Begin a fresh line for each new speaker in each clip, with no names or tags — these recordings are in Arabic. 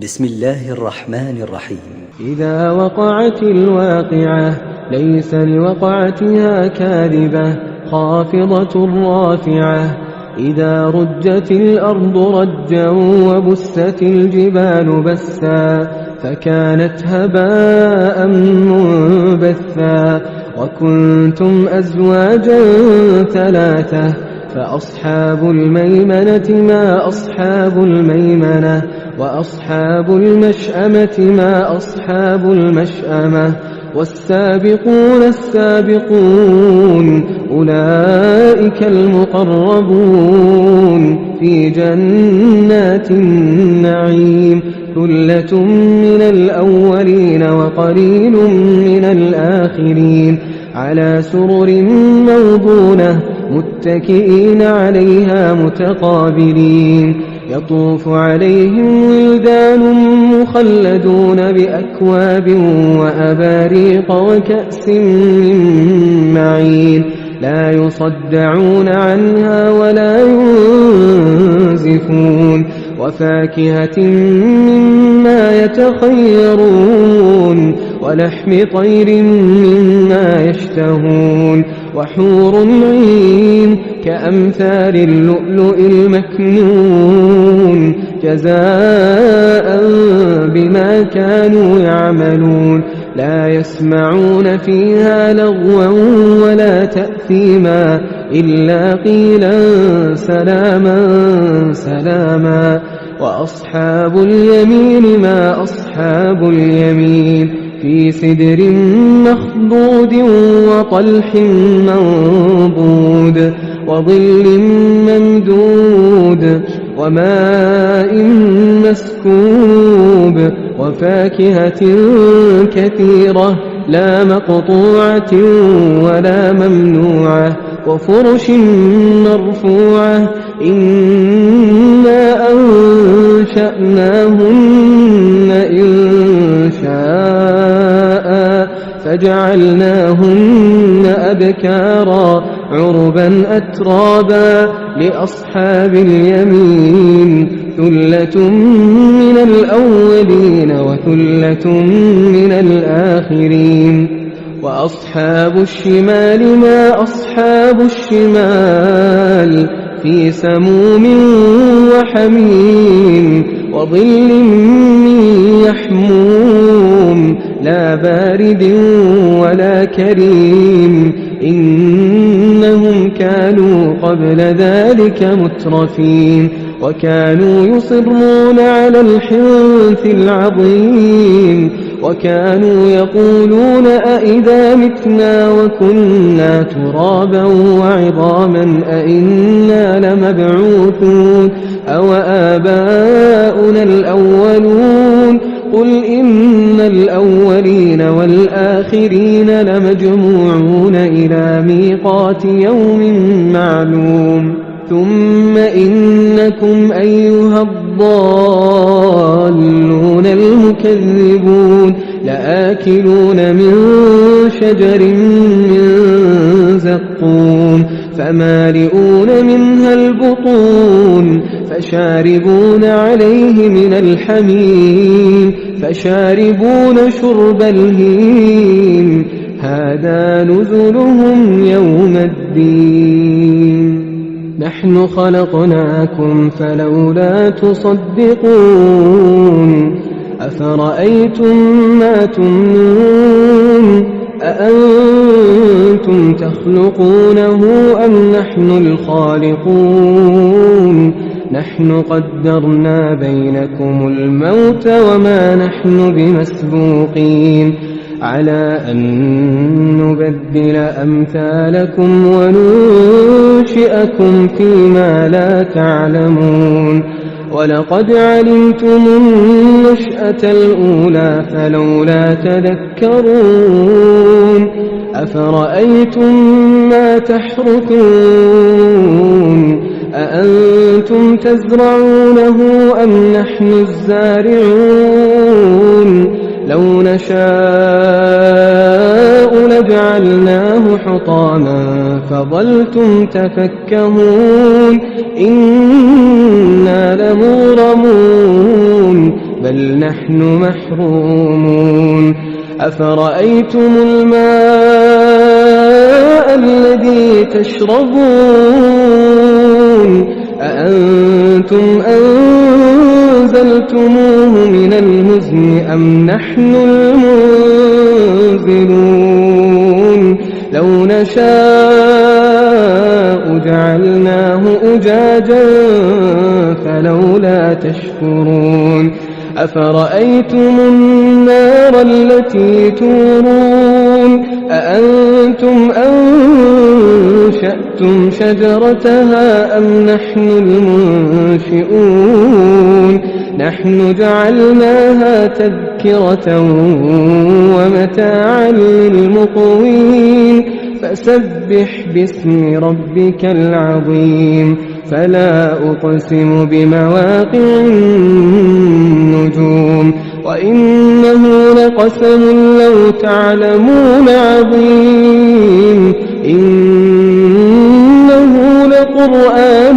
بسم الله الرحمن الرحيم.
إذا وقعت الواقعة ليس لوقعتها كاذبة خافضة رافعة. إذا رجت الأرض رجا وبست الجبال بسا فكانت هباء منبثا. وكنتم أزواجا ثلاثة فأصحاب الميمنة ما أصحاب الميمنة وأصحاب المشأمة ما أصحاب المشأمة. والسابقون السابقون أولئك المقربون في جنات النعيم. ثلة من الأولين وقليل من الآخرين. على سرر موضونة متكئين عليها متقابلين. يطوف عليهم ولدان مخلدون بأكواب وأباريق وكأس من معين. لا يصدعون عنها ولا ينزفون. وفاكهة مما يتخيرون ولحم طير مما يشتهون. وحور عين كأمثال اللؤلؤ المكنون جزاء بما كانوا يعملون. لا يسمعون فيها لغوا ولا تأثيما إلا قيلا سلاما سلاما. وأصحاب اليمين ما أصحاب اليمين. في سدر مخضود وطلح منضود وظل ممدود وماء مسكوب. وفاكهة كثيرة لا مقطوعة ولا ممنوعة. وفرش مرفوعة. إنا أنشأناهن إنشاء فجعلناهن أبكارا عربا أترابا لأصحاب اليمين. ثلة من الأولين وثلة من الآخرين. وأصحاب الشمال ما أصحاب الشمال. في سموم وحميم وظل من يحموم لا بارد ولا كريم. إنهم كانوا قبل ذلك مترفين وكانوا يصرون على الحنث العظيم. وكانوا يقولون أئذا متنا وكنا ترابا وعظاما أئنا لمبعوثون أو آباؤنا الأولون. قل إن الأولين والآخرين لمجموعون إلى ميقات يوم معلوم. ثم إنكم أيها الضالون المكذبون لآكلون من شجر من زقوم فمالئون منها البطون فشاربون عليه من الحميم فشاربون شرب الهيم. هذا نزلهم يوم الدين. نحن خلقناكم فلولا تصدقون. أفرأيتم ما تمنون أأنتم تخلقونه أم نحن الخالقون. نحن قدرنا بينكم الموت وما نحن بمسبوقين على أن نبدل أمثالكم وننشئكم فيما لا تعلمون. ولقد علمتم النشأة الأولى فلولا تذكرون. أفرأيتم ما تحرثون أأنتم تزرعونه أم نحن الزارعون. لو نشاء لجعلناه حطاما فظلتم تفكهون. إنا لمغرمون بل نحن محرومون أفرأيتم الماء الذي تشربون أأنتم أنزلتموه من المزن أم نحن المنزلون لو نشاء جعلناه أجاجا فلولا تشكرون أفرأيتم النار التي تورون أأنتم أنشأتم شجرتها أم نحن المنشئون نحن جعلناها تذكرة ومتاعا للمقوين فسبح باسم ربك العظيم فلا أقسم بمواقع النجوم وإنه لقسم لو تعلمون عظيم إنه لقرآن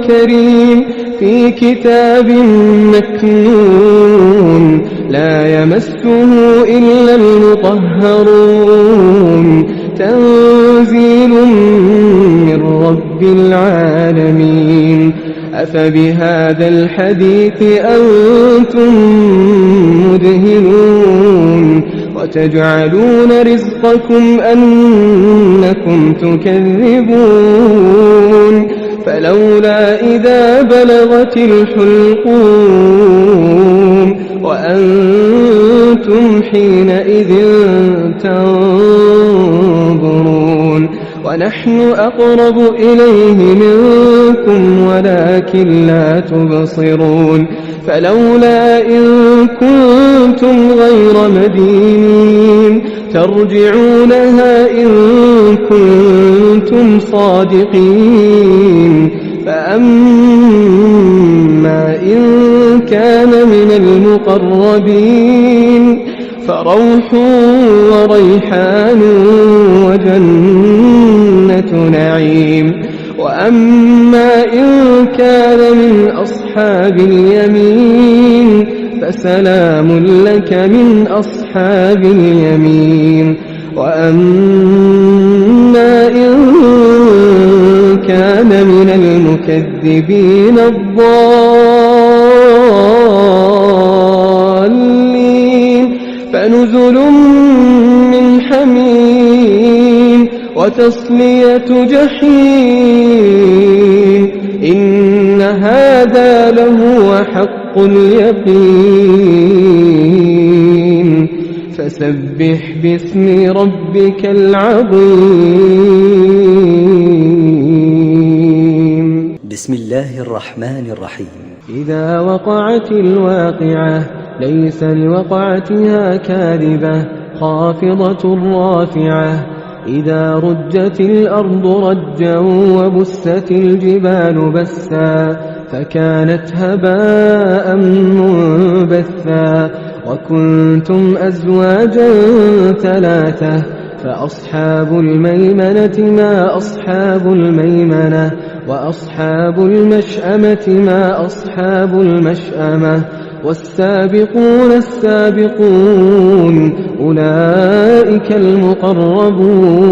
كريم في كتاب مكنون لا يمسه إلا المطهرون تنزيل من رب العالمين أفبهذا الحديث أنتم مدهنون وتجعلون رزقكم أنكم تكذبون فلولا إذا بلغت الحلقوم وأنتم حينئذ تنظرون ونحن أقرب إليه منكم ولكن لا تبصرون فلولا إن كنتم غير مدينين ترجعونها إن كنتم صادقين فأما إن كان من المقربين فروح وريحان وجنة نعيم وأما إن كان من أصحاب اليمين فسلام لك من أصحاب اليمين وأما إن كان من المكذبين الضالين فنزل من حميم وتصلية جحيم إن هذا لهو حق اليقين فسبح باسم ربك العظيم
بسم الله الرحمن الرحيم
إذا وقعت الواقعة ليس لوقعتها كاذبة خافضة رافعة إذا رجت الأرض رجا وبست الجبال بسا فكانت هباء منبثا وكنتم أزواجا ثلاثة فأصحاب الميمنة ما أصحاب الميمنة وأصحاب المشأمة ما أصحاب المشأمة والسابقون السابقون أولئك المقربون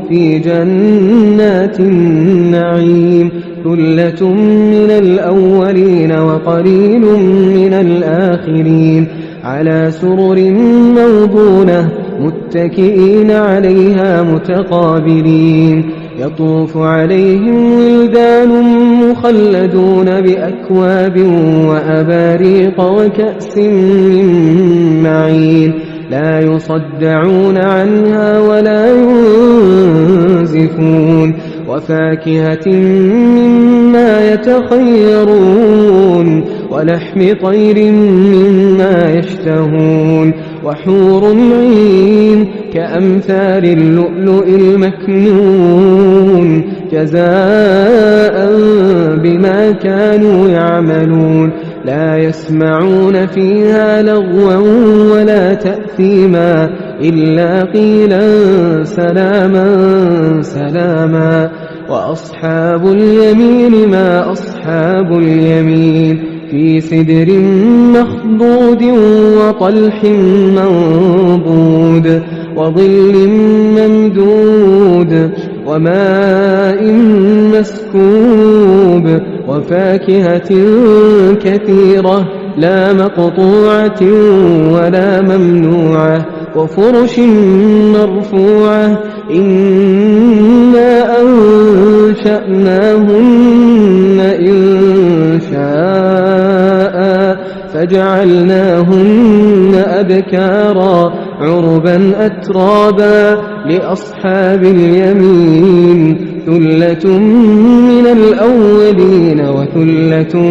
في جنات النعيم ثلة من الأولين وقليل من الآخرين على سرر موضونة متكئين عليها متقابلين يطوف عليهم ولدان مخلدون بأكواب وأباريق وكأس من معين لا يصدعون عنها ولا ينزفون وفاكهة مما يتخيرون ولحم طير مما يشتهون وحور عين كأمثال اللؤلؤ المكنون جزاء بما كانوا يعملون لا يسمعون فيها لغوا ولا تأثيما إلا قيلا سلاما سلاما وأصحاب اليمين ما أصحاب اليمين في سدر مخضود وطلح منضود وظل ممدود وماء مسكوب وفاكهة كثيرة لا مقطوعة ولا ممنوعة وفرش مرفوعة إنا أنشأناهن إنشاء فجعلناهن أبكارا عربا أترابا لأصحاب اليمين ثلة من الأولين وثلة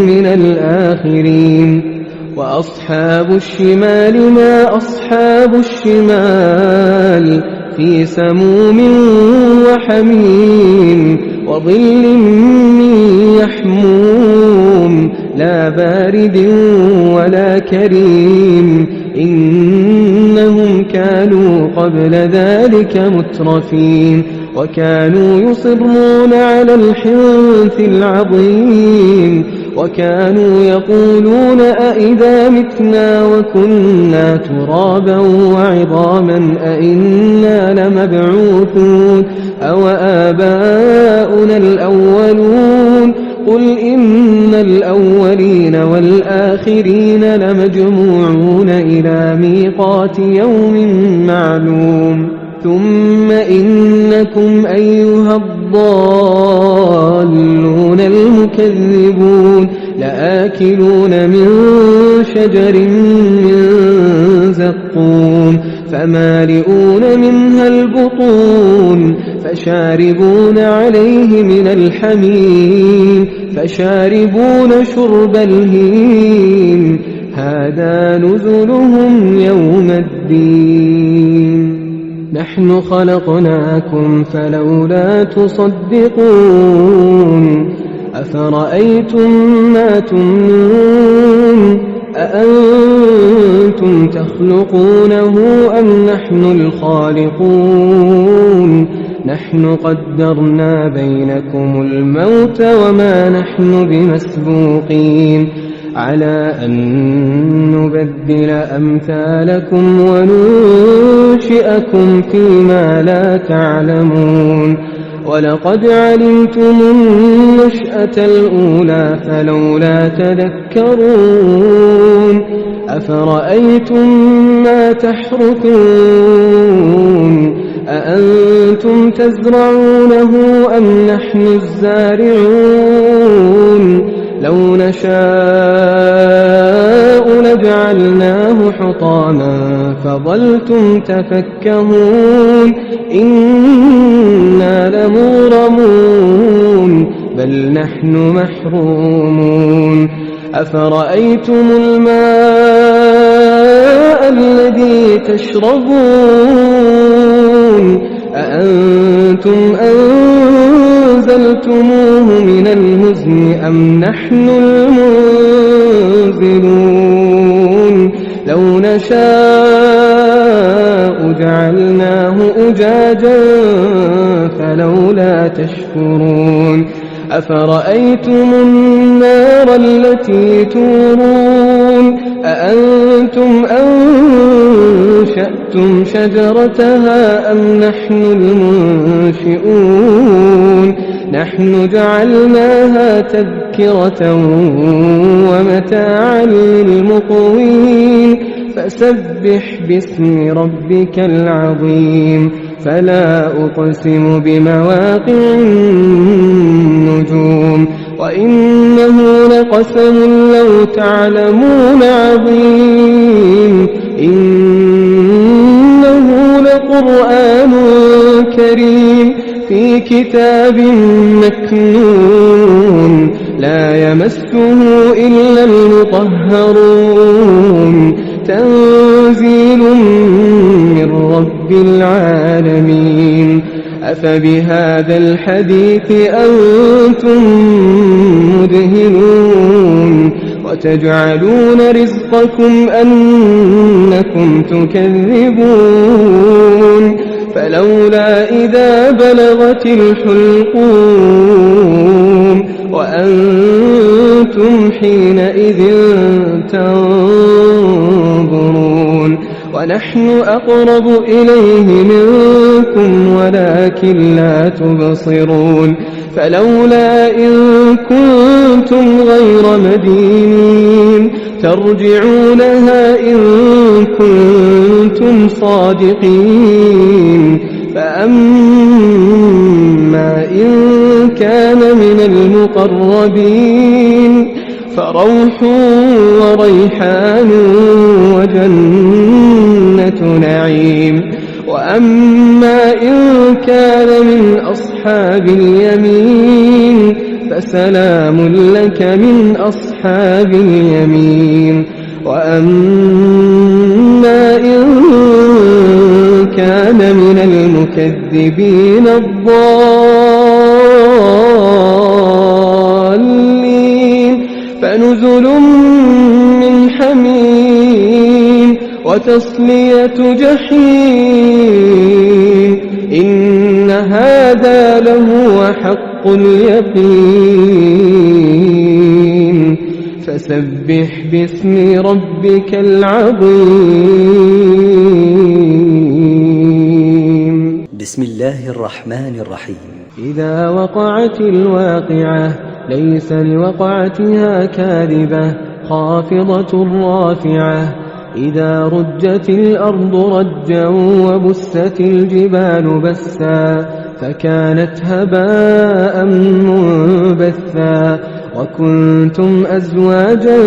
من الآخرين وأصحاب الشمال ما أصحاب الشمال في سموم وحميم وظل من يحموم لا بارد ولا كريم إنهم كانوا قبل ذلك مترفين وكانوا يصرون على الحنث العظيم وكانوا يقولون أئذا متنا وكنا ترابا وعظاما أئنا لمبعوثون أو آباؤنا الأولون قل إن الأولين والآخرين لمجموعون إلى ميقات يوم معلوم ثم إنكم أيها الضالون المكذبون لآكلون من شجر من زقوم فمالئون منها البطون فشاربون عليه من الحميم فشاربون شرب الهيم هذا نزلهم يوم الدين نحن خلقناكم فلولا تصدقون أفرأيتم ما تمنون أأنتم تخلقونه أم نحن الخالقون نحن قدرنا بينكم الموت وما نحن بمسبوقين على أن نبدل أمثالكم وننشئكم فيما لا تعلمون ولقد علمتم النشأة الأولى فلولا تذكرون أفرأيتم ما تحرثون أأنتم تزرعونه أم نحن الزارعون لو نشاء لجعلناه حطاما فظلتم تفكهون إنا لمغرمون بل نحن محرومون أفرأيتم الماء الذي تشربون أأنتم أنزلتموه من المزن أم نحن المنزلون لو نشاء جعلناه أجاجا فلولا تشكرون أفرأيتم النار التي تورون أأنتم أنشأتم شجرتها أم نحن المنشئون نحن جعلناها تذكرة ومتاعا للمقوين فسبح باسم ربك العظيم فلا أقسم بمواقع النجوم وإنه لقسم لو تعلمون عظيم إنه لقرآن كريم في كتاب مكنون لا يمسه إلا المطهرون تنزيل من رب العالمين أفبهذا الحديث أنتم مدهنون وتجعلون رزقكم أنكم تكذبون فلولا إذا بلغت الحلقوم وأنتم وأنتم حينئذ تنظرون ونحن أقرب إليه منكم ولكن لا تبصرون فلولا إن كنتم غير مدينين ترجعونها إن كنتم صادقين فأما إن كان من المقربين فروح وريحان وجنة نعيم وأما إن كان من أصحاب اليمين فسلام لك من أصحاب اليمين وأما إن كان من المكذبين الضالين فنزل من حميم وتصلية جحيم إن هذا لهو حق اليقين فسبح باسم ربك العظيم
بسم الله الرحمن الرحيم
إذا وقعت الواقعة ليس لوقعتها كاذبة خافضة رافعة إذا رجت الأرض رجا وبست الجبال بسا فكانت هباء منبثا وكنتم أزواجا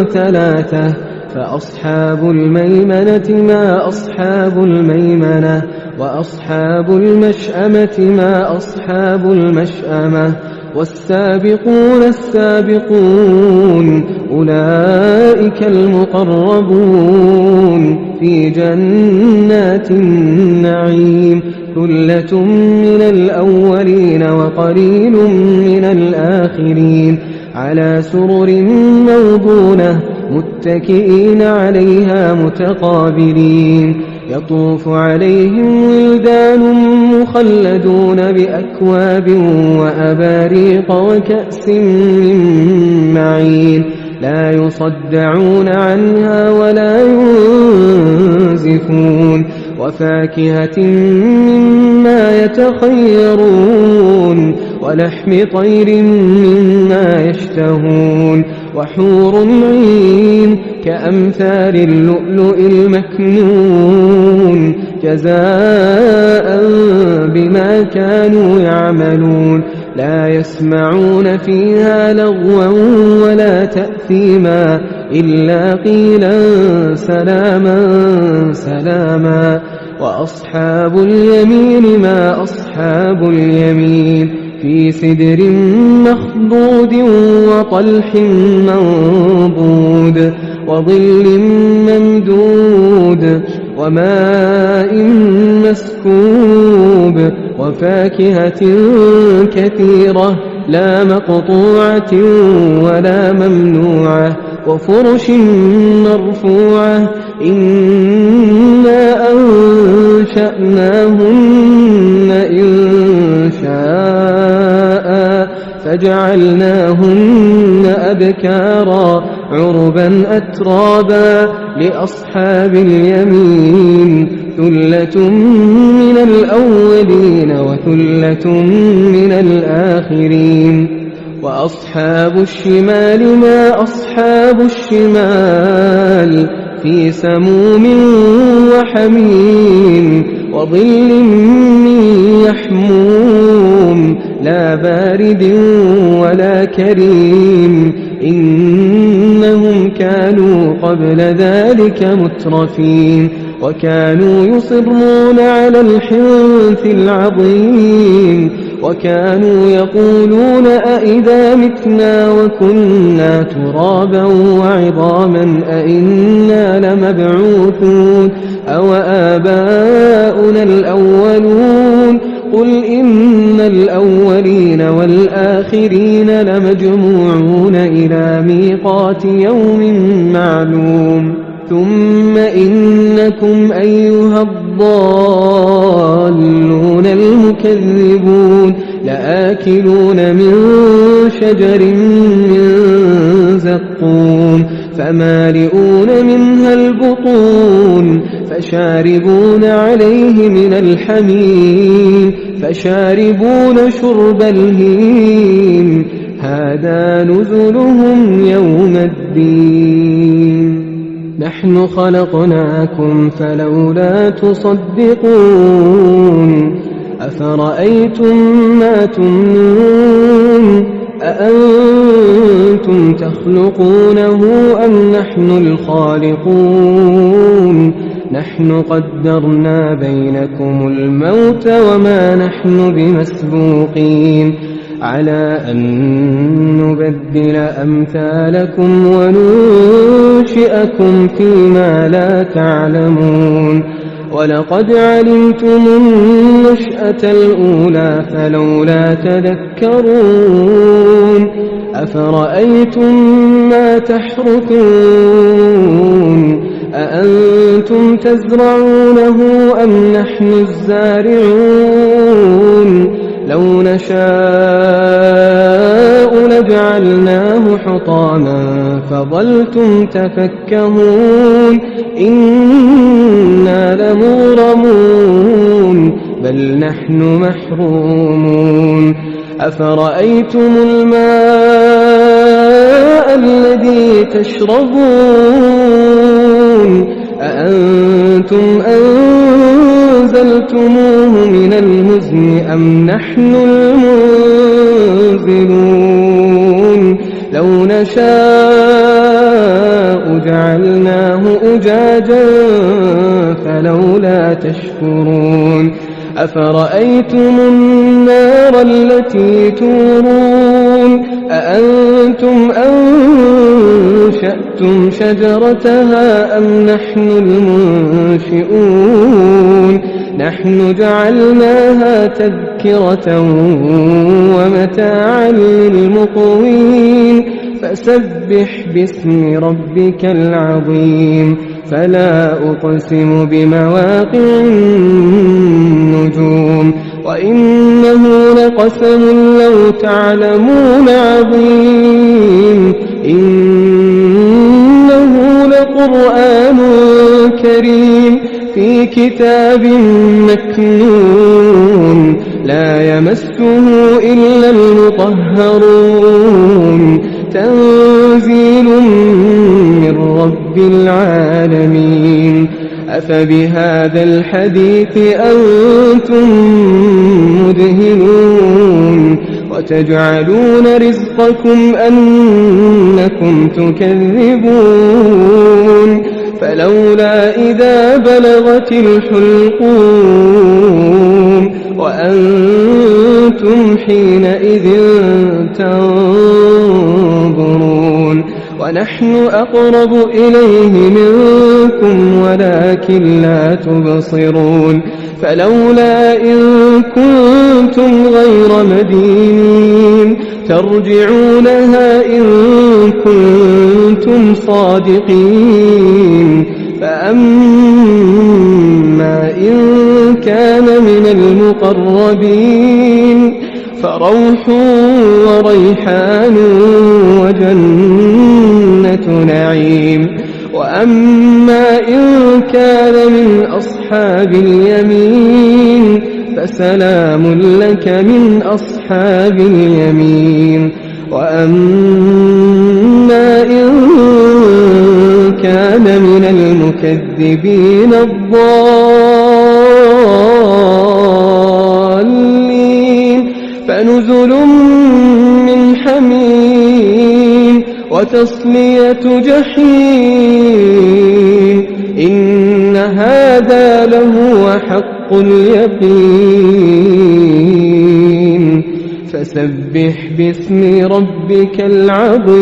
ثلاثة فأصحاب الميمنة ما أصحاب الميمنة وأصحاب المشأمة ما أصحاب المشأمة والسابقون السابقون أولئك المقربون في جنات النعيم ثلة من الأولين وقليل من الآخرين على سرر موضونة متكئين عليها متقابلين يطوف عليهم ولدان مخلدون بأكواب وأباريق وكأس من معين لا يصدعون عنها ولا ينزفون وفاكهة مما يتخيرون ولحم طير مما يشتهون وحور عين كأمثال اللؤلؤ المكنون جزاء بما كانوا يعملون لا يسمعون فيها لغوا ولا تأثيما إلا قيلا سلاما سلاما وأصحاب اليمين ما أصحاب اليمين في سدر مخضود وطلح منضود وظل ممدود وماء مسكوب وفاكهة كثيرة لا مقطوعة ولا ممنوعة وفرش مرفوعة إنا أنشأناهن إنشاء فجعلناهن أبكارا عربا أترابا لأصحاب اليمين ثلة من الأولين وثلة من الآخرين وأصحاب الشمال ما أصحاب الشمال في سموم وحميم وظل من يحموم لا بارد ولا كريم إنهم كانوا قبل ذلك مترفين وكانوا يصرون على الحنث العظيم وكانوا يقولون أئذا متنا وكنا ترابا وعظاما أئنا لمبعوثون أو آباؤنا الأولون قل إن الأولين والآخرين لمجموعون إلى ميقات يوم معلوم ثم إنكم أيها الضالون المكذبون لآكلون من شجر من زقوم فمالئون منها البطون فشاربون عليه من الحميم فشاربون شرب الهيم هذا نزلهم يوم الدين نحن خلقناكم فلولا تصدقون أفرأيتم ما تمنون أأنتم تخلقونه أم نحن الخالقون نحن قدرنا بينكم الموت وما نحن بمسبوقين على أن نبدل أمثالكم وننشئكم فيما لا تعلمون ولقد علمتم النشأة الأولى فلولا تذكرون أفرأيتم ما تحرثون أأنتم تزرعونه أم نحن الزارعون لو نشاء لجعلناه حطاما فظلتم تفكهون إنا لمغرمون بل نحن محرومون أفرأيتم الماء الذي تشربون أأنتم أنزلتموه من المزن أم نحن المنزلون لو نشاء جعلناه أجاجا فلولا تشكرون أفرأيتم النار التي تورون أأنتم أنشأتم شجرتها أم نحن المنشئون نحن جعلناها تذكرة ومتاعا للمقوين فسبح باسم ربك العظيم فلا أقسم بمواقع النجوم وإنه لقسم لو تعلمون عظيم إنه لقرآن كريم في كتاب مكنون لا يمسه إلا المطهرون تنزيل من رب العالمين أفبهذا الحديث أنتم مدهنون وتجعلون رزقكم أنكم تكذبون فلولا إذا بلغت الحلقوم وأنتم حينئذ تنظرون ونحن أقرب إليه منكم ولكن لا تبصرون فلولا إن كنتم غير مدينين ترجعونها إن كنتم صادقين فأما إن كان من المقربين فروح وريحان وجنة نعيم وأما إن كان من أصحاب اليمين فسلام لك من أصحاب اليمين وأما إن كان من المكذبين الضالين فنزل من حميم وتصلية جحيم إن هذا لهو حق اليقين فسبح باسم ربك العظيم